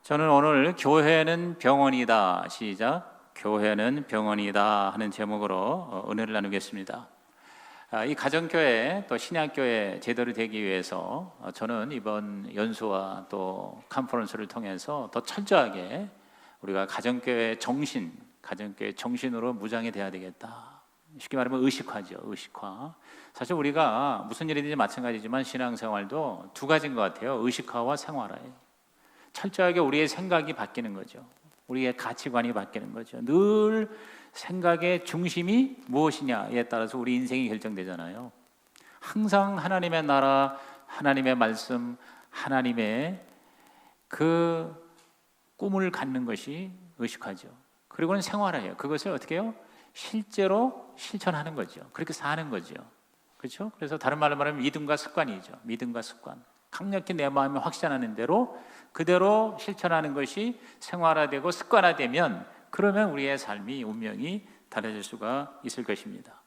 저는 오늘 교회는 병원이다, 시작, 교회는 병원이다 하는 제목으로 은혜를 나누겠습니다. 이 가정교회 또 신약교회 제대로 되기 위해서 저는 이번 연수와 또 컨퍼런스를 통해서 더 철저하게 우리가 가정교회 정신으로 무장이 돼야 되겠다. 쉽게 말하면 의식화죠, 의식화. 사실 우리가 무슨 일이든지 마찬가지지만 신앙생활도 두 가지인 것 같아요. 의식화와 생활화예요. 철저하게 우리의 생각이 바뀌는 거죠. 우리의 가치관이 바뀌는 거죠. 늘 생각의 중심이 무엇이냐에 따라서 우리 인생이 결정되잖아요. 항상 하나님의 나라, 하나님의 말씀, 하나님의 그 꿈을 갖는 것이 의식화죠. 그리고는 생활화예요. 그것을 어떻게 해요? 실제로 실천하는 거죠. 그렇게 사는 거죠. 그렇죠? 그래서 다른 말로 말하면 믿음과 습관이죠. 믿음과 습관. 강력히 내 마음에 확신하는 대로 그대로 실천하는 것이 생활화되고 습관화되면 그러면 우리의 삶이 운명이 달라질 수가 있을 것입니다.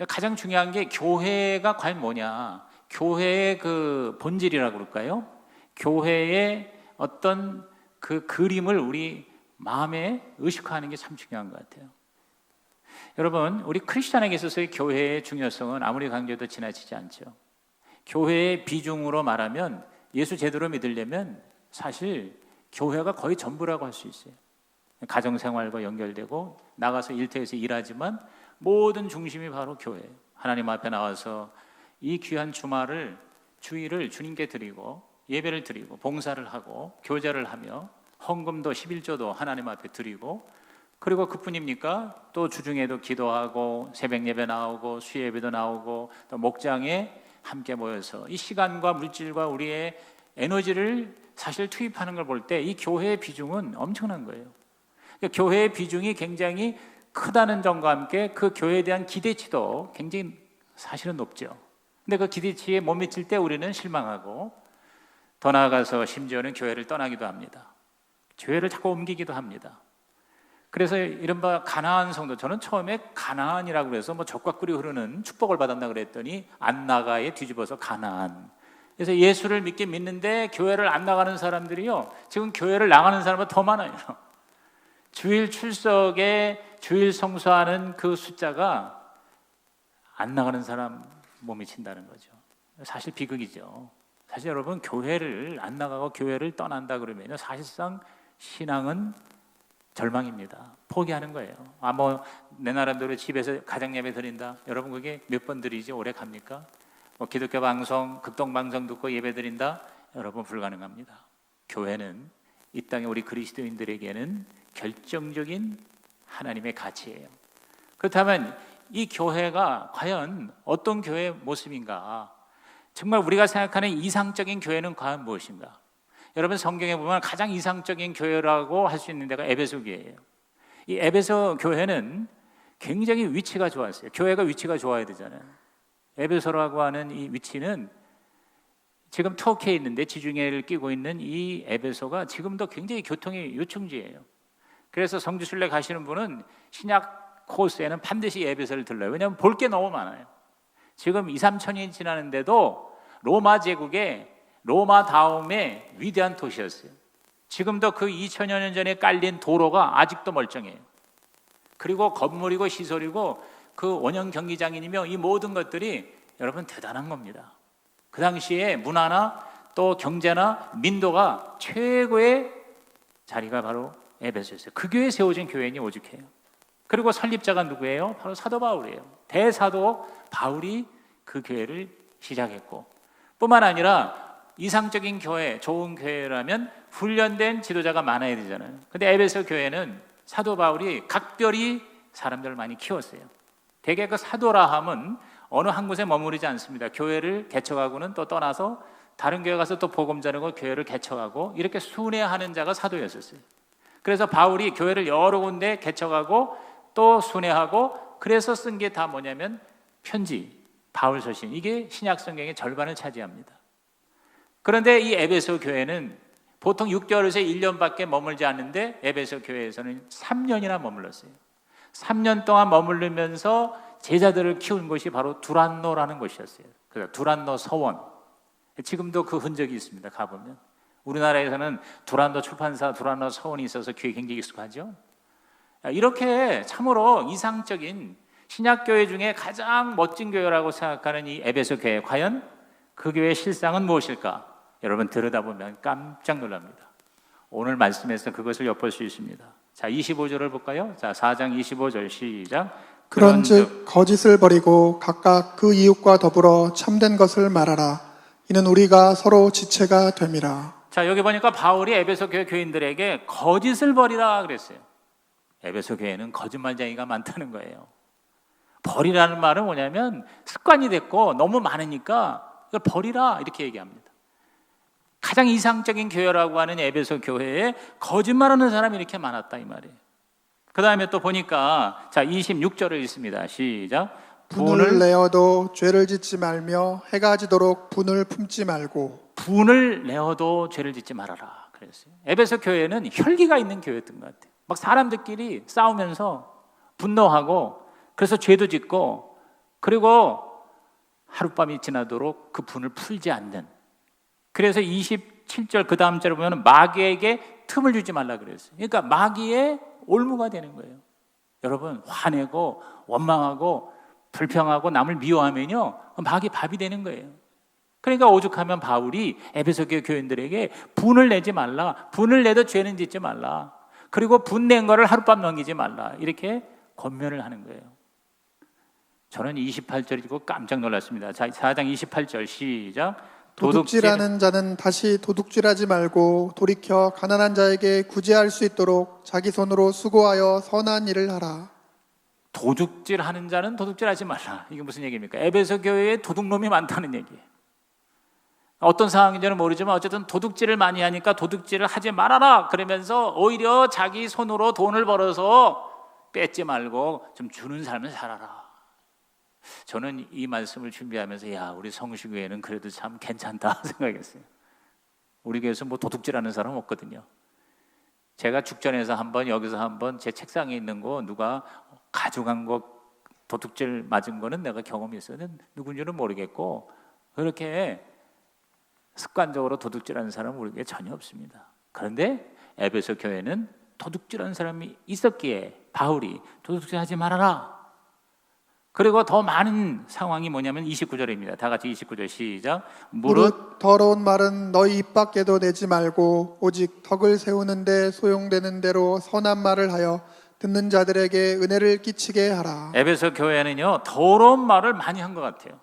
가장 중요한 게 교회가 과연 뭐냐? 교회의 그 본질이라고 그럴까요? 교회의 어떤 그 그림을 우리 마음에 의식화하는 게 참 중요한 것 같아요. 여러분, 우리 크리스찬에게 있어서의 교회의 중요성은 아무리 강조해도 지나치지 않죠. 교회의 비중으로 말하면 예수 제대로 믿으려면 사실 교회가 거의 전부라고 할 수 있어요. 가정생활과 연결되고 나가서 일터에서 일하지만 모든 중심이 바로 교회예요. 하나님 앞에 나와서 이 귀한 주일을 주님께 드리고 예배를 드리고 봉사를 하고 교제를 하며 헌금도 11조도 하나님 앞에 드리고 그리고 그뿐입니까? 또 주중에도 기도하고 새벽 예배 나오고 수예배도 나오고 또 목장에 함께 모여서 이 시간과 물질과 우리의 에너지를 사실 투입하는 걸 볼 때 이 교회의 비중은 엄청난 거예요. 그러니까 교회의 비중이 굉장히 크다는 점과 함께 그 교회에 대한 기대치도 굉장히 사실은 높죠. 근데 그 기대치에 못 미칠 때 우리는 실망하고 더 나아가서 심지어는 교회를 떠나기도 합니다. 교회를 자꾸 옮기기도 합니다. 그래서 이른바 가나안 성도, 저는 처음에 가나안이라고 그래서 젖과 꿀이 흐르는 축복을 받았나 그랬더니 안 나가에 뒤집어서 가나안. 그래서 예수를 믿는데 교회를 안 나가는 사람들이요, 지금 교회를 나가는 사람은 더 많아요. 주일 출석에 주일 성수하는 그 숫자가 안 나가는 사람 못 미친다는 거죠. 사실 비극이죠. 사실 여러분, 교회를 안 나가고 교회를 떠난다 그러면 사실상 신앙은 절망입니다. 포기하는 거예요. 내 나름대로 집에서 가정 예배 드린다. 여러분, 그게 몇 번 드리지 오래 갑니까? 기독교 방송, 극동 방송 듣고 예배 드린다. 여러분, 불가능합니다. 교회는 이 땅에 우리 그리스도인들에게는 결정적인 하나님의 가치예요. 그렇다면 이 교회가 과연 어떤 교회의 모습인가? 정말 우리가 생각하는 이상적인 교회는 과연 무엇인가? 여러분, 성경에 보면 가장 이상적인 교회라고 할 수 있는 데가 에베소 교회예요. 이 에베소 교회는 굉장히 위치가 좋았어요. 교회가 위치가 좋아야 되잖아요. 에베소라고 하는 이 위치는 지금 터키에 있는데 지중해를 끼고 있는 이 에베소가 지금도 굉장히 교통의 요충지예요. 그래서 성지순례 가시는 분은 신약 코스에는 반드시 에베소를 들러요. 왜냐하면 볼 게 너무 많아요. 지금 2, 3천년이 지났는데도 로마 제국의 로마 다음에 위대한 도시였어요. 지금도 그 2000여 년 전에 깔린 도로가 아직도 멀쩡해요. 그리고 건물이고 시설이고 그 원형 경기장이며 이 모든 것들이 여러분 대단한 겁니다. 그 당시에 문화나 또 경제나 민도가 최고의 자리가 바로 에베소였어요. 그 교회에 세워진 교회인이 오죽해요. 그리고 설립자가 누구예요? 바로 사도 바울이에요. 대사도 바울이 그 교회를 시작했고, 뿐만 아니라 이상적인 교회, 좋은 교회라면 훈련된 지도자가 많아야 되잖아요. 근데 에베소 교회는 사도 바울이 각별히 사람들을 많이 키웠어요. 대개 그 사도라 함은 어느 한 곳에 머무르지 않습니다. 교회를 개척하고는 또 떠나서 다른 교회 가서 또 복음 전하고 교회를 개척하고 이렇게 순회하는 자가 사도였었어요. 그래서 바울이 교회를 여러 군데 개척하고 또 순회하고 그래서 쓴 게 다 뭐냐면 편지, 바울서신. 이게 신약 성경의 절반을 차지합니다. 그런데 이 에베소 교회는 보통 6개월에서 1년밖에 머물지 않는데 에베소 교회에서는 3년이나 머물렀어요. 3년 동안 머무르면서 제자들을 키운 곳이 바로 두란노라는 곳이었어요. 그래서 두란노 서원. 지금도 그 흔적이 있습니다. 가보면 우리나라에서는 두란노 출판사, 두란노 서원이 있어서 교회 굉장히 익숙하죠. 이렇게 참으로 이상적인 신약교회 중에 가장 멋진 교회라고 생각하는 이 에베소 교회, 과연 그 교회의 실상은 무엇일까? 여러분 들여다보면 깜짝 놀랍니다. 오늘 말씀에서 그것을 엿볼 수 있습니다. 자, 25절을 볼까요? 자, 4장 25절 시작. 그런즉 거짓을 버리고 각각 그 이웃과 더불어 참된 것을 말하라. 이는 우리가 서로 지체가 됨이라. 자, 여기 보니까 바울이 에베소 교회 교인들에게 거짓을 버리라 그랬어요. 에베소 교회는 거짓말쟁이가 많다는 거예요. 버리라는 말은 뭐냐면 습관이 됐고 너무 많으니까 이걸 버리라 이렇게 얘기합니다. 가장 이상적인 교회라고 하는 에베소 교회에 거짓말하는 사람이 이렇게 많았다 이 말이에요. 그 다음에 또 보니까 자 26절을 읽습니다. 시작. 분을 내어도 죄를 짓지 말며 해가 지도록 분을 품지 말고. 분을 내어도 죄를 짓지 말아라 그랬어요. 에베소 교회는 혈기가 있는 교회였던 것 같아요. 막 사람들끼리 싸우면서 분노하고 그래서 죄도 짓고 그리고 하룻밤이 지나도록 그 분을 풀지 않는. 그래서 27절 그 다음 절에 보면 마귀에게 틈을 주지 말라 그랬어요. 그러니까 마귀의 올무가 되는 거예요. 여러분 화내고 원망하고 불평하고 남을 미워하면요 마귀 밥이 되는 거예요. 그러니까 오죽하면 바울이 에베소 교회 교인들에게 분을 내지 말라, 분을 내도 죄는 짓지 말라, 그리고 분 낸 거를 하룻밤 넘기지 말라 이렇게 권면을 하는 거예요. 저는 28절이고 깜짝 놀랐습니다. 자, 4장 28절 시작. 도둑질하는 자는 다시 도둑질하지 말고 돌이켜 가난한 자에게 구제할 수 있도록 자기 손으로 수고하여 선한 일을 하라. 도둑질하는 자는 도둑질하지 말라. 이게 무슨 얘기입니까? 에베소 교회에 도둑놈이 많다는 얘기예요. 어떤 상황인지는 모르지만 어쨌든 도둑질을 많이 하니까 도둑질을 하지 말아라 그러면서 오히려 자기 손으로 돈을 벌어서 뺏지 말고 좀 주는 삶을 살아라. 저는 이 말씀을 준비하면서 야 우리 성수교회는 그래도 참 괜찮다 생각했어요. 우리 교회에서 뭐 도둑질하는 사람 없거든요. 제가 죽전에서 한번 여기서 한번 제 책상에 있는 거 누가 가져간 거 도둑질 맞은 거는 내가 경험이 있어요. 누군지는 모르겠고 그렇게 습관적으로 도둑질하는 사람은 우리 교회에 전혀 없습니다. 그런데 에베소 교회는 도둑질하는 사람이 있었기에 바울이 도둑질하지 말아라. 그리고 더 많은 상황이 뭐냐면 29절입니다. 다 같이 29절 시작. 무릇 더러운 말은 너희 입 밖에도 내지 말고 오직 덕을 세우는데 소용되는 대로 선한 말을 하여 듣는 자들에게 은혜를 끼치게 하라. 에베소 교회는요 더러운 말을 많이 한 것 같아요.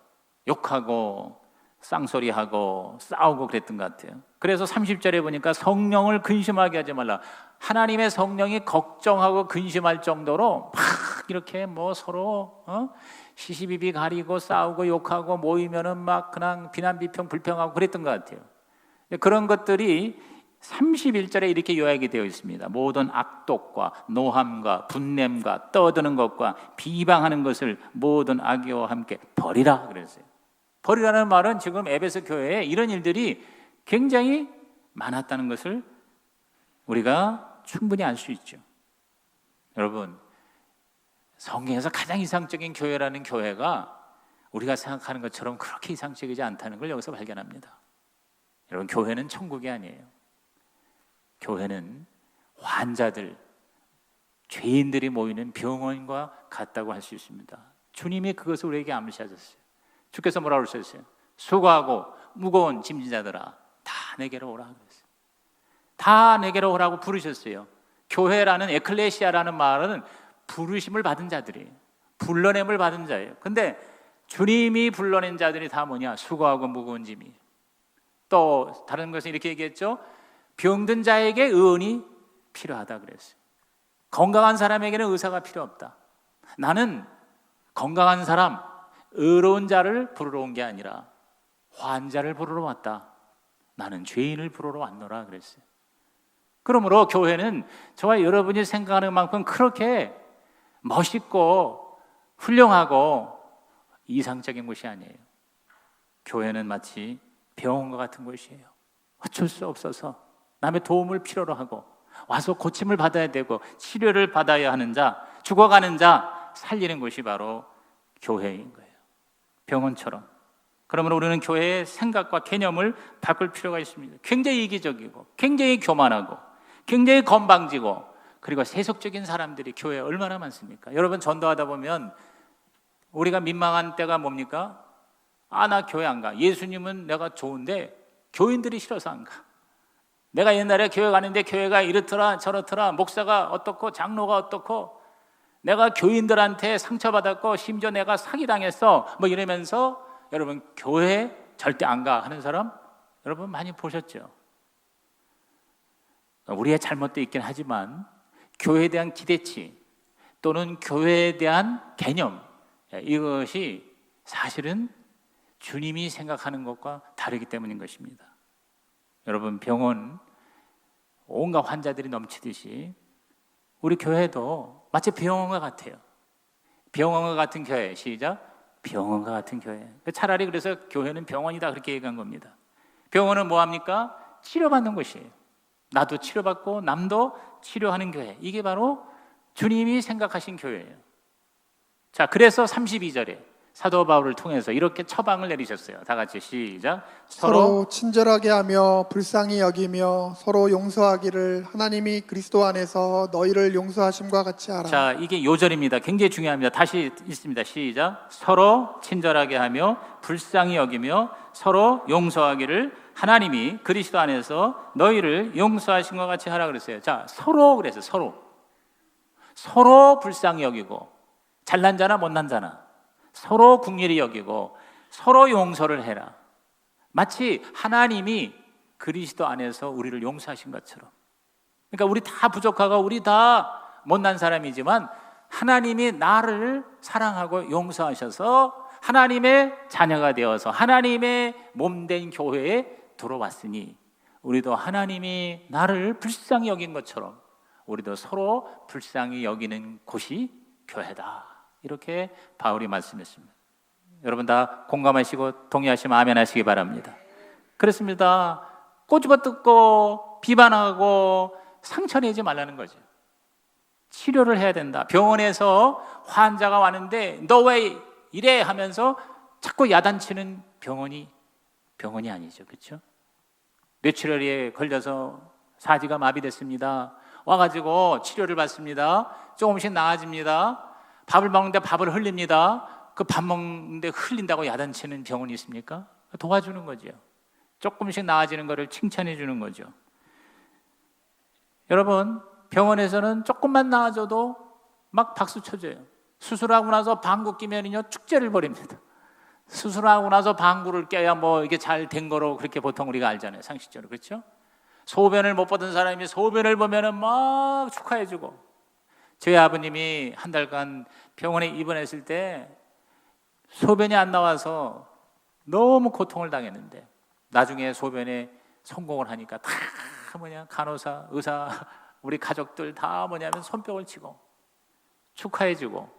욕하고 쌍소리하고 싸우고 그랬던 것 같아요. 그래서 30절에 보니까 성령을 근심하게 하지 말라. 하나님의 성령이 걱정하고 근심할 정도로 막 이렇게 뭐 서로 시시비비 가리고 싸우고 욕하고 모이면은 막 그냥 비난 비평 불평하고 그랬던 것 같아요. 그런 것들이 31절에 이렇게 요약이 되어 있습니다. 모든 악독과 노함과 분냄과 떠드는 것과 비방하는 것을 모든 악의와 함께 버리라 그랬어요. 버리라는 말은 지금 에베소 교회에 이런 일들이 굉장히 많았다는 것을 우리가 충분히 알 수 있죠. 여러분 성경에서 가장 이상적인 교회라는 교회가 우리가 생각하는 것처럼 그렇게 이상적이지 않다는 걸 여기서 발견합니다. 여러분 교회는 천국이 아니에요. 교회는 환자들, 죄인들이 모이는 병원과 같다고 할 수 있습니다. 주님이 그것을 우리에게 암시하셨어요. 주께서 뭐라고 그러셨어요? 수고하고 무거운 짐진자들아 다 내게로 오라 그랬어요. 다 내게로 오라고 부르셨어요. 교회라는 에클레시아라는 말은 부르심을 받은 자들이에요. 불러냄을 받은 자예요. 근데 주님이 불러낸 자들이 다 뭐냐? 수고하고 무거운 짐이. 또 다른 것은 이렇게 얘기했죠. 병든 자에게 의원이 필요하다 그랬어요. 건강한 사람에게는 의사가 필요 없다. 나는 건강한 사람, 의로운 자를 부르러 온 게 아니라 환자를 부르러 왔다. 나는 죄인을 부르러 왔노라 그랬어요. 그러므로 교회는 저와 여러분이 생각하는 만큼 그렇게 멋있고 훌륭하고 이상적인 곳이 아니에요. 교회는 마치 병원과 같은 곳이에요. 어쩔 수 없어서 남의 도움을 필요로 하고 와서 고침을 받아야 되고 치료를 받아야 하는 자, 죽어가는 자 살리는 곳이 바로 교회인 거예요. 병원처럼. 그러면 우리는 교회의 생각과 개념을 바꿀 필요가 있습니다. 굉장히 이기적이고 굉장히 교만하고 굉장히 건방지고 그리고 세속적인 사람들이 교회에 얼마나 많습니까? 여러분, 전도하다 보면 우리가 민망한 때가 뭡니까? 나 교회 안 가. 예수님은 내가 좋은데 교인들이 싫어서 안 가. 내가 옛날에 교회 가는데 교회가 이렇더라 저렇더라, 목사가 어떻고 장로가 어떻고, 내가 교인들한테 상처받았고 심지어 내가 사기당했어 뭐 이러면서 여러분 교회 절대 안 가 하는 사람 여러분 많이 보셨죠? 우리의 잘못도 있긴 하지만 교회에 대한 기대치 또는 교회에 대한 개념, 이것이 사실은 주님이 생각하는 것과 다르기 때문인 것입니다. 여러분, 병원 온갖 환자들이 넘치듯이 우리 교회도 마치 병원과 같아요. 병원과 같은 교회. 시작. 병원과 같은 교회. 차라리 그래서 교회는 병원이다 그렇게 얘기한 겁니다. 병원은 뭐합니까? 치료받는 곳이에요. 나도 치료받고 남도 치료하는 교회. 이게 바로 주님이 생각하신 교회예요. 자, 그래서 32절에 사도 바울을 통해서 이렇게 처방을 내리셨어요. 다 같이 시작. 서로 친절하게 하며 불쌍히 여기며 서로 용서하기를 하나님이 그리스도 안에서 너희를 용서하심과 같이 하라. 자, 이게 요절입니다. 굉장히 중요합니다. 다시 있습니다. 시작. 서로 친절하게 하며 불쌍히 여기며 서로 용서하기를 하나님이 그리스도 안에서 너희를 용서하신 것 같이 하라 그랬어요. 자, 서로 그래서 서로 불쌍히 여기고, 잘난 자나 못난 자나 서로 긍휼히 여기고 서로 용서를 해라. 마치 하나님이 그리스도 안에서 우리를 용서하신 것처럼. 그러니까 우리 다 부족하고 우리 다 못난 사람이지만 하나님이 나를 사랑하고 용서하셔서 하나님의 자녀가 되어서 하나님의 몸된 교회에 들어왔으니 우리도 하나님이 나를 불쌍히 여긴 것처럼 우리도 서로 불쌍히 여기는 곳이 교회다. 이렇게 바울이 말씀했습니다. 여러분 다 공감하시고 동의하시면 아멘 하시기 바랍니다. 그렇습니다. 꼬집어뜯고 비판하고 상처내지 말라는 거죠. 치료를 해야 된다. 병원에서 환자가 왔는데 너 왜 이래 하면서 자꾸 야단치는 병원이 아니죠. 그렇죠? 뇌출혈에 걸려서 사지가 마비됐습니다. 와가지고 치료를 받습니다. 조금씩 나아집니다. 밥을 먹는데 밥을 흘립니다. 그 밥 먹는데 흘린다고 야단치는 병원이 있습니까? 도와주는 거죠. 조금씩 나아지는 것을 칭찬해 주는 거죠. 여러분, 병원에서는 조금만 나아져도 막 박수 쳐줘요. 수술하고 나서 방구 끼면요 축제를 벌입니다. 수술하고 나서 방구를 껴야 뭐 이게 잘 된 거로 그렇게 보통 우리가 알잖아요. 상식적으로. 그렇죠? 소변을 못 보던 사람이 소변을 보면은 막 축하해주고, 저희 아버님이 한 달간 병원에 입원했을 때 소변이 안 나와서 너무 고통을 당했는데 나중에 소변에 성공을 하니까 다 간호사, 의사, 우리 가족들 다 손뼉을 치고 축하해주고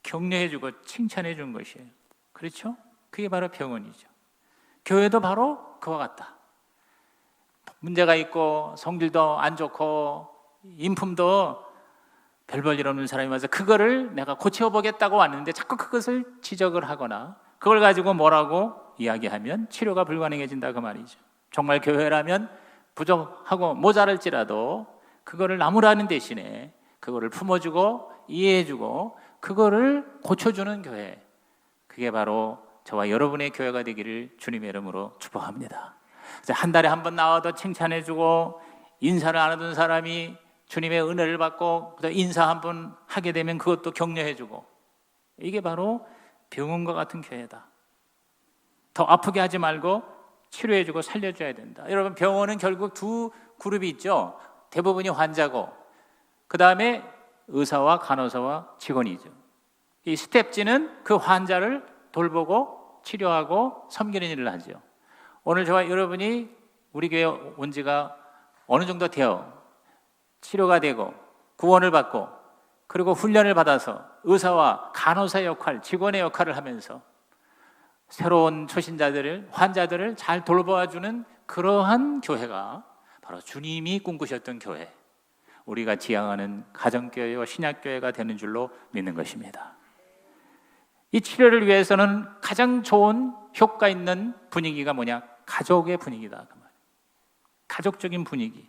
격려해주고 칭찬해준 것이에요. 그렇죠? 그게 바로 병원이죠. 교회도 바로 그와 같다. 문제가 있고 성질도 안 좋고 인품도 별 볼 일 없는 사람이 와서 그거를 내가 고쳐보겠다고 왔는데 자꾸 그것을 지적을 하거나 그걸 가지고 뭐라고 이야기하면 치료가 불가능해진다 그 말이죠. 정말 교회라면 부족하고 모자랄지라도 그거를 나무라는 대신에 그거를 품어주고 이해해주고 그거를 고쳐주는 교회, 그게 바로 저와 여러분의 교회가 되기를 주님의 이름으로 축복합니다. 한 달에 한 번 나와도 칭찬해주고 인사를 안 하던 사람이 주님의 은혜를 받고 인사 한 번 하게 되면 그것도 격려해주고, 이게 바로 병원과 같은 교회다. 더 아프게 하지 말고 치료해주고 살려줘야 된다. 여러분, 병원은 결국 두 그룹이 있죠. 대부분이 환자고 그 다음에 의사와 간호사와 직원이죠. 이 스텝지는 그 환자를 돌보고 치료하고 섬기는 일을 하죠. 오늘 저와 여러분이 우리 교회 온 지가 어느 정도 되어 치료가 되고 구원을 받고 그리고 훈련을 받아서 의사와 간호사의 역할, 직원의 역할을 하면서 새로운 초신자들을, 환자들을 잘 돌보아주는 그러한 교회가 바로 주님이 꿈꾸셨던 교회, 우리가 지향하는 가정교회와 신약교회가 되는 줄로 믿는 것입니다. 이 치료를 위해서는 가장 좋은 효과 있는 분위기가 뭐냐? 가족의 분위기다. 그 말이에요. 가족적인 분위기.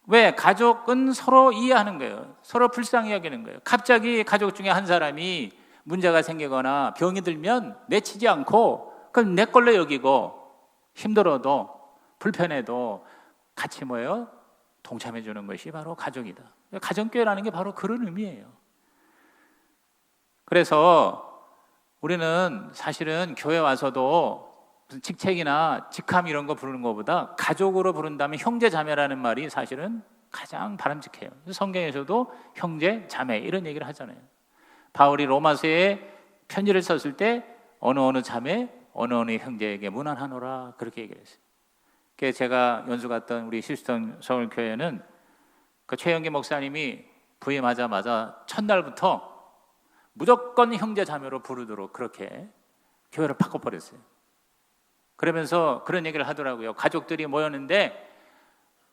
왜? 가족은 서로 이해하는 거예요. 서로 불쌍히 여기는 거예요. 갑자기 가족 중에 한 사람이 문제가 생기거나 병이 들면 내치지 않고 그걸 내 걸로 여기고 힘들어도 불편해도 같이 뭐예요? 동참해 주는 것이 바로 가족이다. 가정교회라는 게 바로 그런 의미예요. 그래서 우리는 사실은 교회 와서도 무슨 직책이나 직함 이런 거 부르는 것보다 가족으로 부른다면 형제 자매라는 말이 사실은 가장 바람직해요. 성경에서도 형제 자매 이런 얘기를 하잖아요. 바울이 로마서에 편지를 썼을 때 어느 자매 어느 형제에게 문안하노라 그렇게 얘기를 했어요. 그래서 제가 연수 갔던 우리 시스턴 서울교회는 그 최영기 목사님이 부임하자마자 첫날부터 무조건 형제 자매로 부르도록 그렇게 교회를 바꿔버렸어요. 그러면서 그런 얘기를 하더라고요. 가족들이 모였는데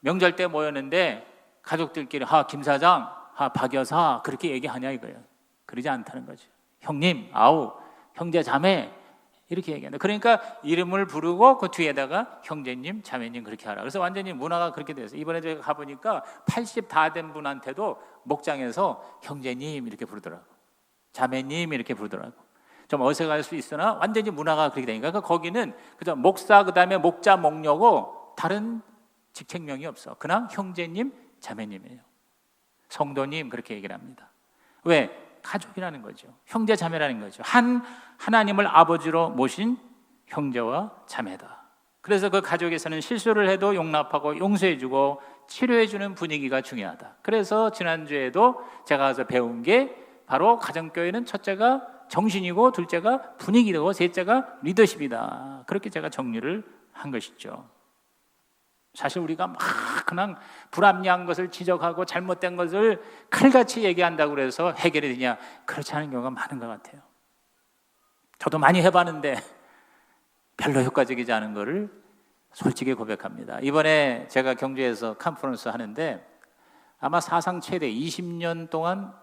명절 때 모였는데 가족들끼리 김 사장, 박 여사 그렇게 얘기하냐 이거예요. 그러지 않다는 거죠. 형님, 아우, 형제 자매 이렇게 얘기한다. 그러니까 이름을 부르고 그 뒤에다가 형제님, 자매님 그렇게 하라. 그래서 완전히 문화가 그렇게 됐어요. 이번에 제가 가보니까 80 다 된 분한테도 목장에서 형제님 이렇게 부르더라고. 자매님 이렇게 부르더라고. 좀 어색할 수 있으나 완전히 문화가 그렇게 되니까 그러니까 거기는 그저 목사 그다음에 목자 목녀고 다른 직책명이 없어. 그냥 형제님, 자매님이에요. 성도님 그렇게 얘기를 합니다. 왜? 가족이라는 거죠. 형제 자매라는 거죠. 하나님을 아버지로 모신 형제와 자매다. 그래서 그 가족에서는 실수를 해도 용납하고 용서해주고 치료해주는 분위기가 중요하다. 그래서 지난주에도 제가 가서 배운 게 바로 가정교회는 첫째가 정신이고 둘째가 분위기고 셋째가 리더십이다. 그렇게 제가 정리를 한 것이죠. 사실 우리가 막 그냥 불합리한 것을 지적하고 잘못된 것을 칼같이 얘기한다고 해서 해결이 되냐? 그렇지 않은 경우가 많은 것 같아요. 저도 많이 해봤는데 별로 효과적이지 않은 것을 솔직히 고백합니다. 이번에 제가 경주에서 컨퍼런스 하는데 아마 사상 최대 20년 동안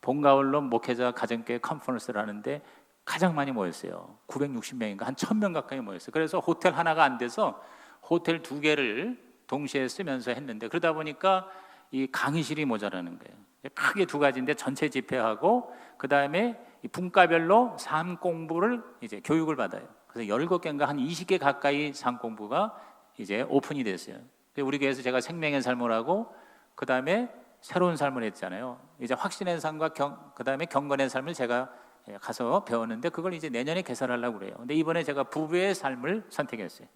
봄, 가을로 목회자 가정교회 컨퍼런스를 하는데 가장 많이 모였어요. 960명인가 한 1000명 가까이 모였어요. 그래서 호텔 하나가 안 돼서 호텔 2개를 동시에 쓰면서 했는데 그러다 보니까 이 강의실이 모자라는 거예요. 크게 2가지인데 전체 집회하고 그 다음에 분과별로 삶 공부를 이제 교육을 받아요. 그래서 17개인가 한 20개 가까이 삶 공부가 이제 오픈이 됐어요. 우리 교회에서 제가 생명의 삶을 하고 그 다음에 새로운 삶을 했잖아요. 이제 확신의 삶과 그 다음에 경건의 삶을 제가 가서 배웠는데 그걸 이제 내년에 개설하려고 그래요. 근데 이번에 제가 부부의 삶을 선택했어요.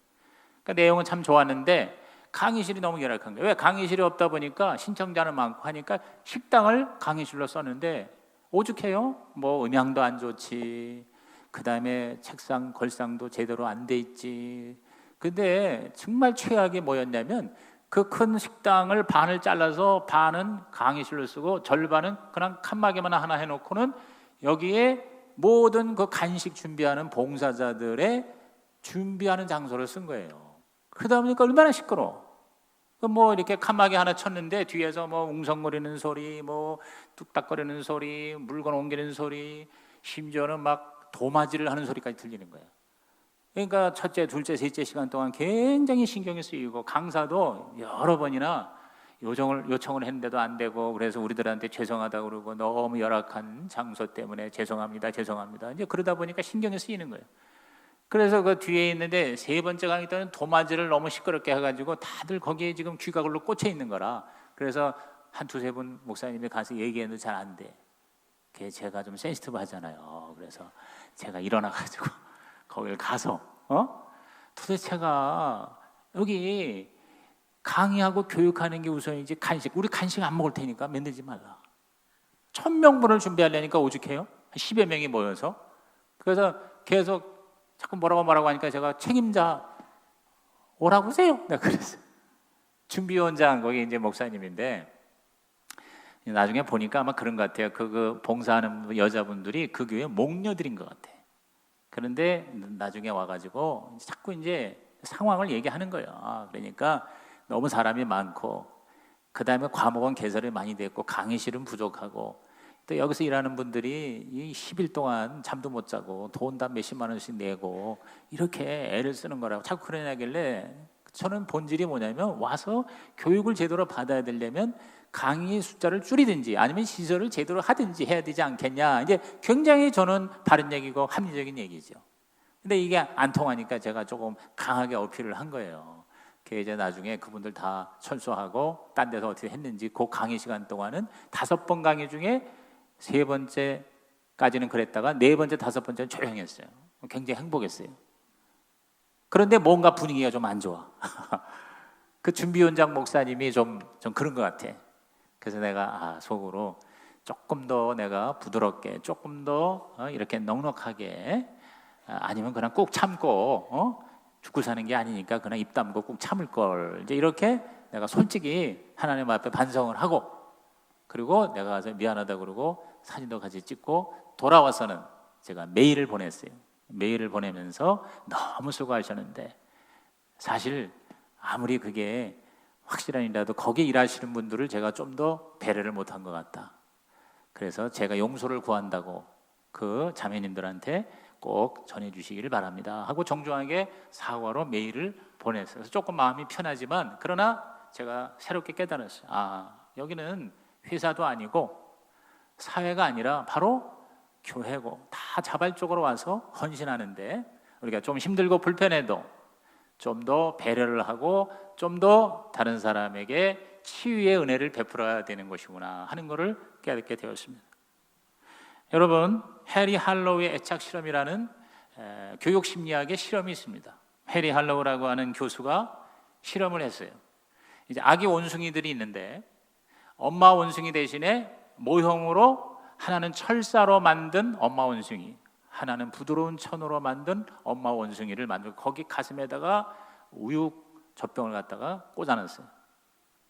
그러니까 내용은 참 좋았는데 강의실이 너무 열악한 거예요. 왜? 강의실이 없다 보니까 신청자는 많고 하니까 식당을 강의실로 썼는데 오죽해요. 뭐 음향도 안 좋지. 그 다음에 책상 걸상도 제대로 안 돼 있지. 근데 정말 최악이 뭐였냐면 그 큰 식당을 반을 잘라서 반은 강의실로 쓰고 절반은 그냥 칸막이만 하나 해놓고는 여기에 모든 그 간식 준비하는 봉사자들의 준비하는 장소를 쓴 거예요. 그러다 보니까 얼마나 시끄러워. 뭐 이렇게 칸막이 하나 쳤는데 뒤에서 뭐 웅성거리는 소리, 뭐 뚝딱거리는 소리, 물건 옮기는 소리, 심지어는 막 도마질을 하는 소리까지 들리는 거예요. 그러니까 첫째, 둘째, 셋째 시간 동안 굉장히 신경이 쓰이고 강사도 여러 번이나 요청을 했는데도 안 되고 그래서 우리들한테 죄송하다고 그러고 너무 열악한 장소 때문에 죄송합니다. 이제 그러다 보니까 신경이 쓰이는 거예요. 그래서 그 뒤에 있는데 3번째 강의 때는 도마질을 너무 시끄럽게 해가지고 다들 거기에 지금 귀가 글로 꽂혀 있는 거라 그래서 한 2-3분 목사님이 가서 얘기했는데 잘 안 돼. 그게 제가 좀 센시티브 하잖아요. 그래서 제가 일어나가지고 거길 가서 도대체가 여기 강의하고 교육하는 게 우선이지 우리 간식 안 먹을 테니까 만들지 말라. 1000명분을 준비하려니까 오죽해요? 한 10여 명이 모여서 그래서 계속 자꾸 뭐라고 하니까 제가 책임자 오라고 하세요. 내가 그랬어요. 준비위원장 거기 이제 목사님인데 나중에 보니까 아마 그런 것 같아요. 그 봉사하는 여자분들이 그 교회 목녀들인 것 같아. 그런데 나중에 와가지고 자꾸 이제 상황을 얘기하는 거예요. 그러니까 너무 사람이 많고 그 다음에 과목은 개설이 많이 됐고 강의실은 부족하고 또 여기서 일하는 분들이 이 10일 동안 잠도 못 자고 돈 다 몇십만 원씩 내고 이렇게 애를 쓰는 거라고 자꾸 그러냐길래 저는 본질이 뭐냐면 와서 교육을 제대로 받아야 되려면 강의 숫자를 줄이든지 아니면 시설을 제대로 하든지 해야 되지 않겠냐. 이제 굉장히 저는 바른 얘기고 합리적인 얘기죠. 근데 이게 안 통하니까 제가 조금 강하게 어필을 한 거예요. 그 이제 나중에 그분들 다 철수하고 딴 데서 어떻게 했는지 그 강의 시간 동안은 5번 강의 중에 3번째까지는 그랬다가 4번째, 5번째는 조용했어요. 굉장히 행복했어요. 그런데 뭔가 분위기가 좀 안 좋아. 그 준비위원장 목사님이 좀 그런 것 같아. 그래서 내가 속으로 조금 더 내가 부드럽게, 조금 더 이렇게 넉넉하게, 아니면 그냥 꼭 참고 죽고 사는 게 아니니까 그냥 입 다물고 꼭 참을 걸. 이제 이렇게 내가 솔직히 하나님 앞에 반성을 하고, 그리고 내가 가서 미안하다 그러고 사진도 같이 찍고 돌아와서는 제가 메일을 보냈어요. 메일을 보내면서 너무 수고하셨는데 사실 아무리 그게 확실한 일이라도 거기에 일하시는 분들을 제가 좀 더 배려를 못한 것 같다. 그래서 제가 용서를 구한다고 그 자매님들한테 꼭 전해주시기를 바랍니다 하고 정중하게 사과로 메일을 보냈어요. 그래서 조금 마음이 편하지만 그러나 제가 새롭게 깨달았어요. 여기는 회사도 아니고 사회가 아니라 바로 교회고 다 자발적으로 와서 헌신하는데 우리가 좀 힘들고 불편해도 좀 더 배려를 하고 좀 더 다른 사람에게 치유의 은혜를 베풀어야 되는 것이구나 하는 것을 깨닫게 되었습니다. 여러분, 해리 할로우의 애착 실험이라는 교육 심리학의 실험이 있습니다. 해리 할로우라고 하는 교수가 실험을 했어요. 이제 아기 원숭이들이 있는데 엄마 원숭이 대신에 모형으로 하나는 철사로 만든 엄마 원숭이, 하나는 부드러운 천으로 만든 엄마 원숭이를 만들고 거기 가슴에다가 우유 젖병을 갖다가 꽂아놨어요.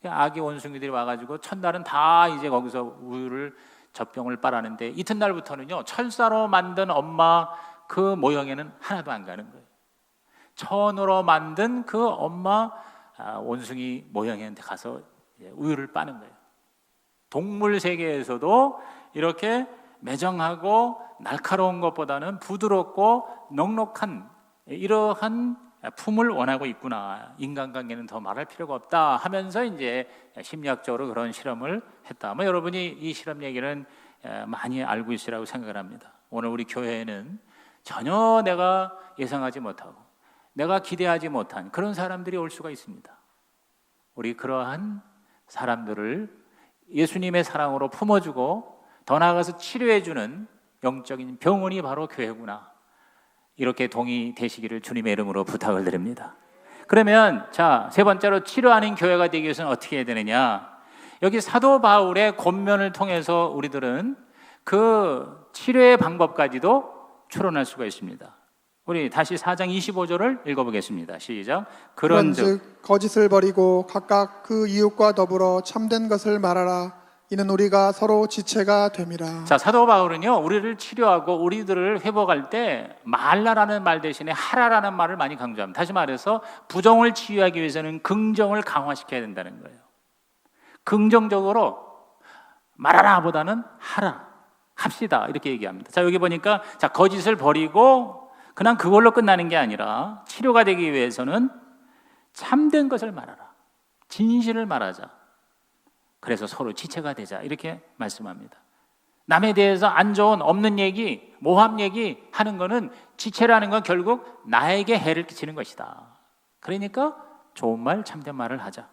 아기 원숭이들이 와가지고 첫날은 다 이제 거기서 우유를 젖병을 빨았는데 이튿날부터는요 철사로 만든 엄마 그 모형에는 하나도 안 가는 거예요. 천으로 만든 그 엄마 원숭이 모형에 가서 우유를 빠는 거예요. 동물 세계에서도 이렇게 매정하고 날카로운 것보다는 부드럽고 넉넉한 이러한 품을 원하고 있구나. 인간관계는 더 말할 필요가 없다 하면서 이제 심리학적으로 그런 실험을 했다. 아마 여러분이 이 실험 얘기는 많이 알고 있으라고 생각을 합니다. 오늘 우리 교회에는 전혀 내가 예상하지 못하고 내가 기대하지 못한 그런 사람들이 올 수가 있습니다. 우리 그러한 사람들을 예수님의 사랑으로 품어주고 더 나아가서 치료해주는 영적인 병원이 바로 교회구나. 이렇게 동의되시기를 주님의 이름으로 부탁을 드립니다. 그러면 자, 세 번째로 치료하는 교회가 되기 위해서는 어떻게 해야 되느냐? 여기 사도 바울의 권면을 통해서 우리들은 그 치료의 방법까지도 추론할 수가 있습니다. 우리 다시 4장 25절을 읽어보겠습니다. 시작. 그런즉 거짓을 버리고 각각 그 이웃과 더불어 참된 것을 말하라. 이는 우리가 서로 지체가 됨이라. 자, 사도 바울은요 우리를 치료하고 우리들을 회복할 때 말라라는 말 대신에 하라라는 말을 많이 강조합니다. 다시 말해서 부정을 치유하기 위해서는 긍정을 강화시켜야 된다는 거예요. 긍정적으로 말하라 보다는 하라, 합시다 이렇게 얘기합니다. 자, 여기 보니까 자, 거짓을 버리고 그냥 그걸로 끝나는 게 아니라 치료가 되기 위해서는 참된 것을 말하라, 진실을 말하자. 그래서 서로 지체가 되자 이렇게 말씀합니다. 남에 대해서 안 좋은 없는 얘기, 모함 얘기 하는 거는 지체라는 건 결국 나에게 해를 끼치는 것이다. 그러니까 좋은 말, 참된 말을 하자.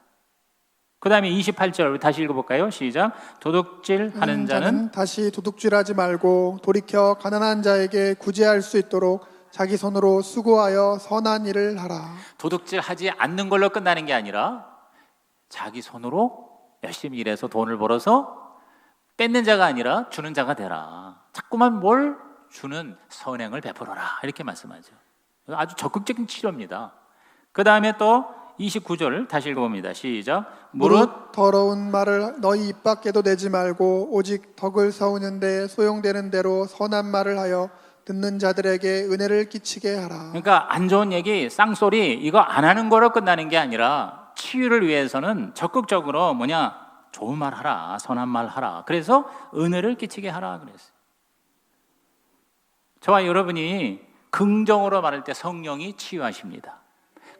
그 다음에 28절 다시 읽어볼까요? 시작. 도둑질하는 자는 다시 도둑질하지 말고 돌이켜 가난한 자에게 구제할 수 있도록 자기 손으로 수고하여 선한 일을 하라. 도둑질하지 않는 걸로 끝나는 게 아니라 자기 손으로 열심히 일해서 돈을 벌어서 뺏는 자가 아니라 주는 자가 되라. 자꾸만 뭘 주는 선행을 베풀어라 이렇게 말씀하죠. 아주 적극적인 치료입니다. 그 다음에 또 29절 다시 읽어봅니다. 시작. 무릇 더러운 말을 너희 입 밖에도 내지 말고 오직 덕을 세우는데 소용되는 대로 선한 말을 하여 듣는 자들에게 은혜를 끼치게 하라. 그러니까 안 좋은 얘기, 쌍소리 이거 안 하는 거로 끝나는 게 아니라 치유를 위해서는 적극적으로 좋은 말 하라, 선한 말 하라. 그래서 은혜를 끼치게 하라 그랬어요. 저와 여러분이 긍정으로 말할 때 성령이 치유하십니다.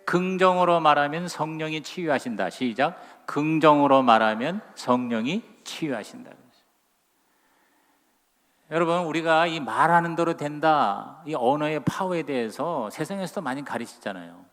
긍정으로 말하면 성령이 치유하신다. 시작. 긍정으로 말하면 성령이 치유하신다. 여러분, 우리가 이 말하는 대로 된다, 이 언어의 파워에 대해서 세상에서도 많이 가르치잖아요.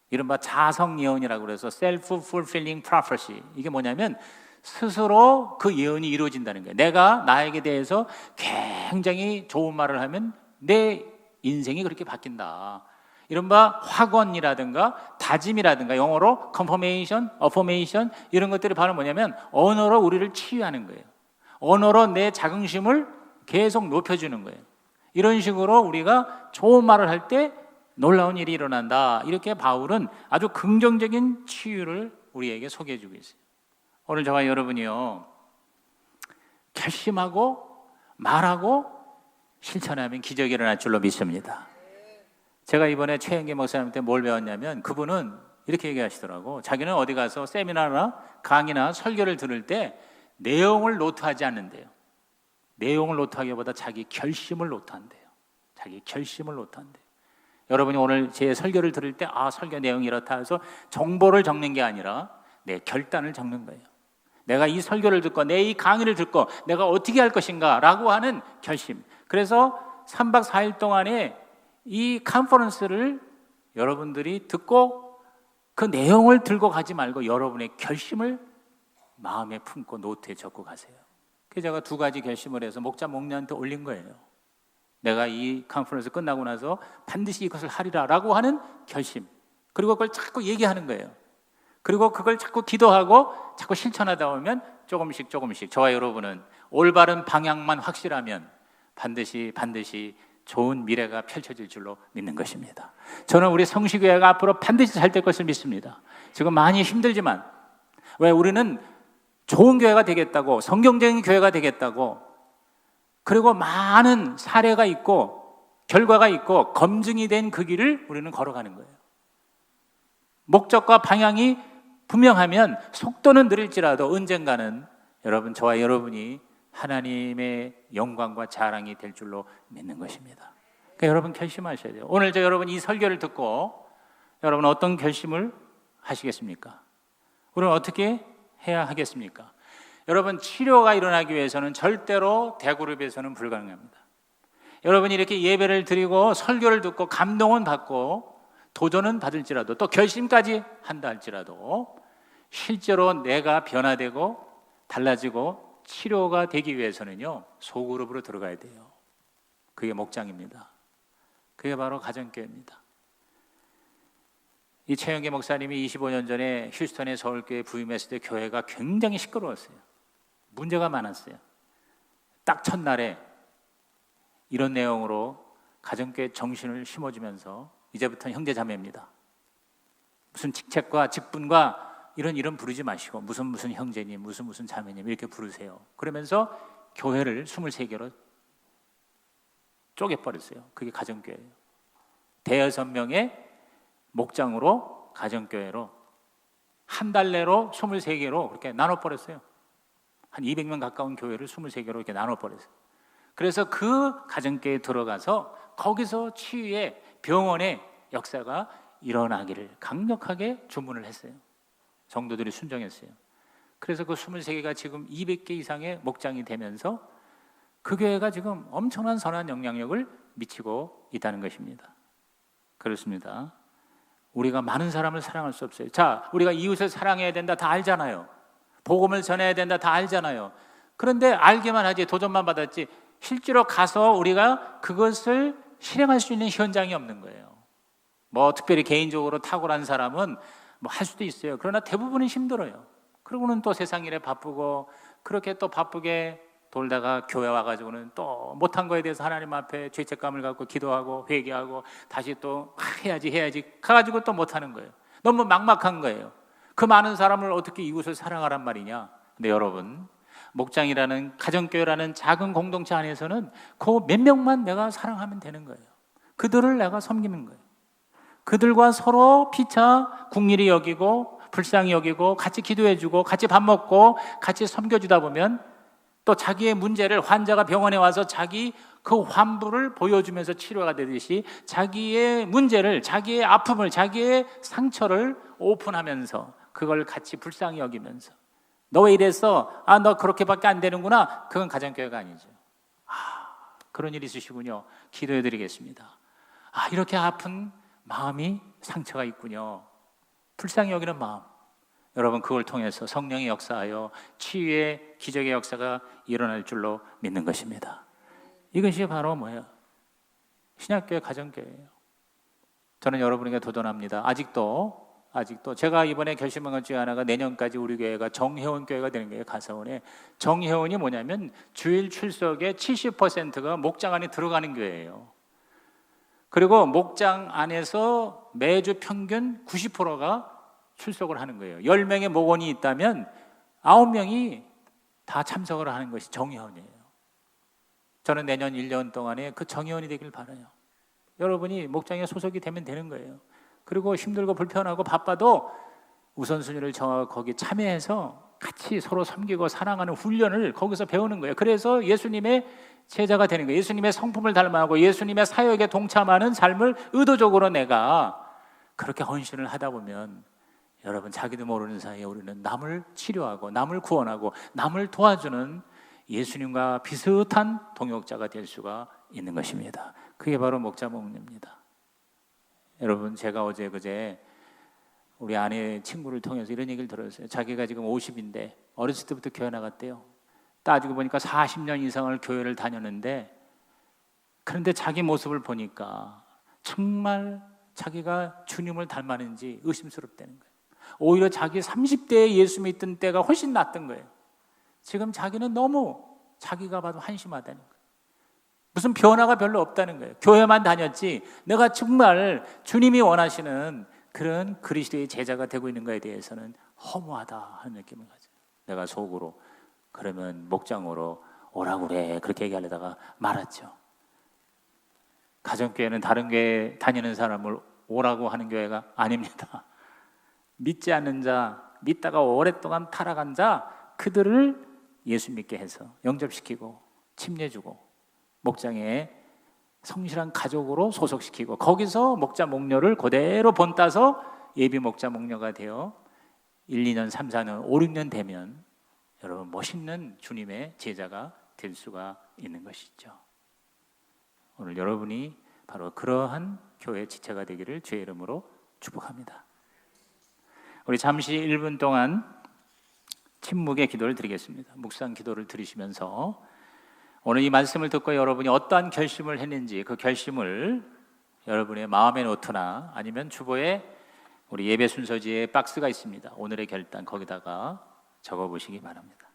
이른바 자성 예언이라고 그래서 self-fulfilling prophecy. 이게 뭐냐면 스스로 그 예언이 이루어진다는 거예요. 내가 나에게 대해서 굉장히 좋은 말을 하면 내 인생이 그렇게 바뀐다. 이른바 확언이라든가 다짐이라든가 영어로 confirmation, affirmation 이런 것들이 바로 뭐냐면 언어로 우리를 치유하는 거예요. 언어로 내 자긍심을 계속 높여주는 거예요. 이런 식으로 우리가 좋은 말을 할 때 놀라운 일이 일어난다. 이렇게 바울은 아주 긍정적인 치유를 우리에게 소개해 주고 있어요. 오늘 저와 여러분이요, 결심하고 말하고 실천하면 기적이 일어날 줄로 믿습니다. 제가 이번에 최영계 목사님한테 뭘 배웠냐면 그분은 이렇게 얘기하시더라고. 자기는 어디 가서 세미나나 강의나 설교를 들을 때 내용을 노트하지 않는데요. 내용을 노트하기보다 자기 결심을 노트한대요. 자기 결심을 노트한대요. 여러분이 오늘 제 설교를 들을 때 설교 내용이 이렇다 해서 정보를 적는 게 아니라 내 결단을 적는 거예요. 내가 이 설교를 듣고 내 이 강의를 듣고 내가 어떻게 할 것인가 라고 하는 결심. 그래서 3박 4일 동안에 이 컨퍼런스를 여러분들이 듣고 그 내용을 들고 가지 말고 여러분의 결심을 마음에 품고 노트에 적고 가세요. 그래서 제가 2가지 결심을 해서 목자 목녀한테 올린 거예요. 내가 이 컨퍼런스 끝나고 나서 반드시 이것을 하리라 라고 하는 결심. 그리고 그걸 자꾸 얘기하는 거예요. 그리고 그걸 자꾸 기도하고 자꾸 실천하다 보면 조금씩 저와 여러분은 올바른 방향만 확실하면 반드시 좋은 미래가 펼쳐질 줄로 믿는 것입니다. 저는 우리 성시교회가 앞으로 반드시 잘 될 것을 믿습니다. 지금 많이 힘들지만 왜 우리는 좋은 교회가 되겠다고, 성경적인 교회가 되겠다고, 그리고 많은 사례가 있고 결과가 있고 검증이 된 그 길을 우리는 걸어가는 거예요. 목적과 방향이 분명하면 속도는 느릴지라도 언젠가는 저와 여러분이 하나님의 영광과 자랑이 될 줄로 믿는 것입니다. 그러니까 여러분 결심하셔야 돼요. 오늘 여러분 이 설교를 듣고 여러분 어떤 결심을 하시겠습니까? 우리는 어떻게 해야 하겠습니까? 여러분 치료가 일어나기 위해서는 절대로 대그룹에서는 불가능합니다. 여러분이 이렇게 예배를 드리고 설교를 듣고 감동은 받고 도전은 받을지라도 또 결심까지 한다 할지라도 실제로 내가 변화되고 달라지고 치료가 되기 위해서는요 소그룹으로 들어가야 돼요. 그게 목장입니다. 그게 바로 가정교회입니다. 이 최영계 목사님이 25년 전에 휴스턴의 서울교회 부임했을 때 교회가 굉장히 시끄러웠어요. 문제가 많았어요. 딱 첫날에 이런 내용으로 가정교회 정신을 심어주면서 이제부터는 형제자매입니다. 무슨 직책과 직분과 이런 부르지 마시고 무슨 형제님, 무슨 자매님 이렇게 부르세요. 그러면서 교회를 23개로 쪼개버렸어요. 그게 가정교회예요. 대여섯 명의 목장으로 가정교회로 한 달 내로 23개로 그렇게 나눠버렸어요. 한 200명 가까운 교회를 23개로 이렇게 나눠버렸어요. 그래서 그 가정교회에 들어가서 거기서 치유의 병원의 역사가 일어나기를 강력하게 주문을 했어요. 성도들이 순종했어요. 그래서 그 23개가 지금 200개 이상의 목장이 되면서 그 교회가 지금 엄청난 선한 영향력을 미치고 있다는 것입니다. 그렇습니다. 우리가 많은 사람을 사랑할 수 없어요. 자, 우리가 이웃을 사랑해야 된다 다 알잖아요. 복음을 전해야 된다 다 알잖아요. 그런데 알기만 하지 도전만 받았지 실제로 가서 우리가 그것을 실행할 수 있는 현장이 없는 거예요. 뭐 특별히 개인적으로 탁월한 사람은 뭐 할 수도 있어요. 그러나 대부분은 힘들어요. 그러고는 또 세상 일에 바쁘고 그렇게 또 바쁘게 돌다가 교회 와가지고는 또 못한 거에 대해서 하나님 앞에 죄책감을 갖고 기도하고 회개하고 다시 또 해야지 가가지고 또 못하는 거예요. 너무 막막한 거예요. 그 많은 사람을 어떻게 이웃을 사랑하란 말이냐. 근데 여러분 목장이라는 가정교회라는 작은 공동체 안에서는 그 몇 명만 내가 사랑하면 되는 거예요. 그들을 내가 섬기는 거예요. 그들과 서로 피차 국리를 여기고 불쌍히 여기고 같이 기도해주고 같이 밥 먹고 같이 섬겨주다 보면 또 자기의 문제를, 환자가 병원에 와서 자기 그 환부를 보여주면서 치료가 되듯이 자기의 문제를, 자기의 아픔을, 자기의 상처를 오픈하면서 그걸 같이 불쌍히 여기면서 너 왜 이랬어? 아, 너 그렇게밖에 안 되는구나. 그건 가정교회가 아니죠. 그런 일이 있으시군요. 기도해 드리겠습니다. 이렇게 아픈 마음이, 상처가 있군요. 불쌍히 여기는 마음, 여러분, 그걸 통해서 성령이 역사하여 치유의 기적의 역사가 일어날 줄로 믿는 것입니다. 이것이 바로 뭐예요? 신약교회, 가정교회예요. 저는 여러분에게 도전합니다. 아직도 제가 이번에 결심한 것 중에 하나가 내년까지 우리 교회가 정회원 교회가 되는 거예요. 가서원에. 정회원이 뭐냐면 주일 출석의 70%가 목장 안에 들어가는 교회예요. 그리고 목장 안에서 매주 평균 90%가 출석을 하는 거예요. 10명의 목원이 있다면 9명이 다 참석을 하는 것이 정회원이에요. 저는 내년 1년 동안에 그 정회원이 되길 바라요. 여러분이 목장에 소속이 되면 되는 거예요. 그리고 힘들고 불편하고 바빠도 우선순위를 정하고 거기 참여해서 같이 서로 섬기고 사랑하는 훈련을 거기서 배우는 거예요. 그래서 예수님의 제자가 되는 거예요. 예수님의 성품을 닮아가고 예수님의 사역에 동참하는 삶을 의도적으로 내가 그렇게 헌신을 하다 보면 여러분, 자기도 모르는 사이에 우리는 남을 치료하고 남을 구원하고 남을 도와주는 예수님과 비슷한 동역자가 될 수가 있는 것입니다. 그게 바로 목자 목녀입니다. 여러분, 제가 어제 그제 우리 아내 친구를 통해서 이런 얘기를 들었어요. 자기가 지금 50인데 어렸을 때부터 교회 나갔대요. 따지고 보니까 40년 이상을 교회를 다녔는데, 그런데 자기 모습을 보니까 정말 자기가 주님을 닮았는지 의심스럽다는 거예요. 오히려 자기 30대에 예수 믿던 때가 훨씬 낫던 거예요. 지금 자기는 너무 자기가 봐도 한심하다는 거예요. 무슨 변화가 별로 없다는 거예요. 교회만 다녔지 내가 정말 주님이 원하시는 그런 그리스도의 제자가 되고 있는 것에 대해서는 허무하다 하는 느낌을 가져요. 내가 속으로 그러면 목장으로 오라고 그래, 그렇게 얘기하려다가 말았죠. 가정교회는 다른 교회 다니는 사람을 오라고 하는 교회가 아닙니다. 믿지 않는 자, 믿다가 오랫동안 타락한 자, 그들을 예수 믿게 해서 영접시키고 침례주고 목장에 성실한 가족으로 소속시키고 거기서 목자 목녀를 그대로 본따서 예비 목자 목녀가 되어 1, 2년, 3, 4년, 5, 6년 되면 여러분 멋있는 주님의 제자가 될 수가 있는 것이죠. 오늘 여러분이 바로 그러한 교회 지체가 되기를 주의 이름으로 축복합니다. 우리 잠시 1분 동안 침묵의 기도를 드리겠습니다. 묵상 기도를 드리시면서 오늘 이 말씀을 듣고 여러분이 어떠한 결심을 했는지 그 결심을 여러분의 마음의 노트나 아니면 주보에 우리 예배 순서지에 박스가 있습니다. 오늘의 결단, 거기다가 적어보시기 바랍니다.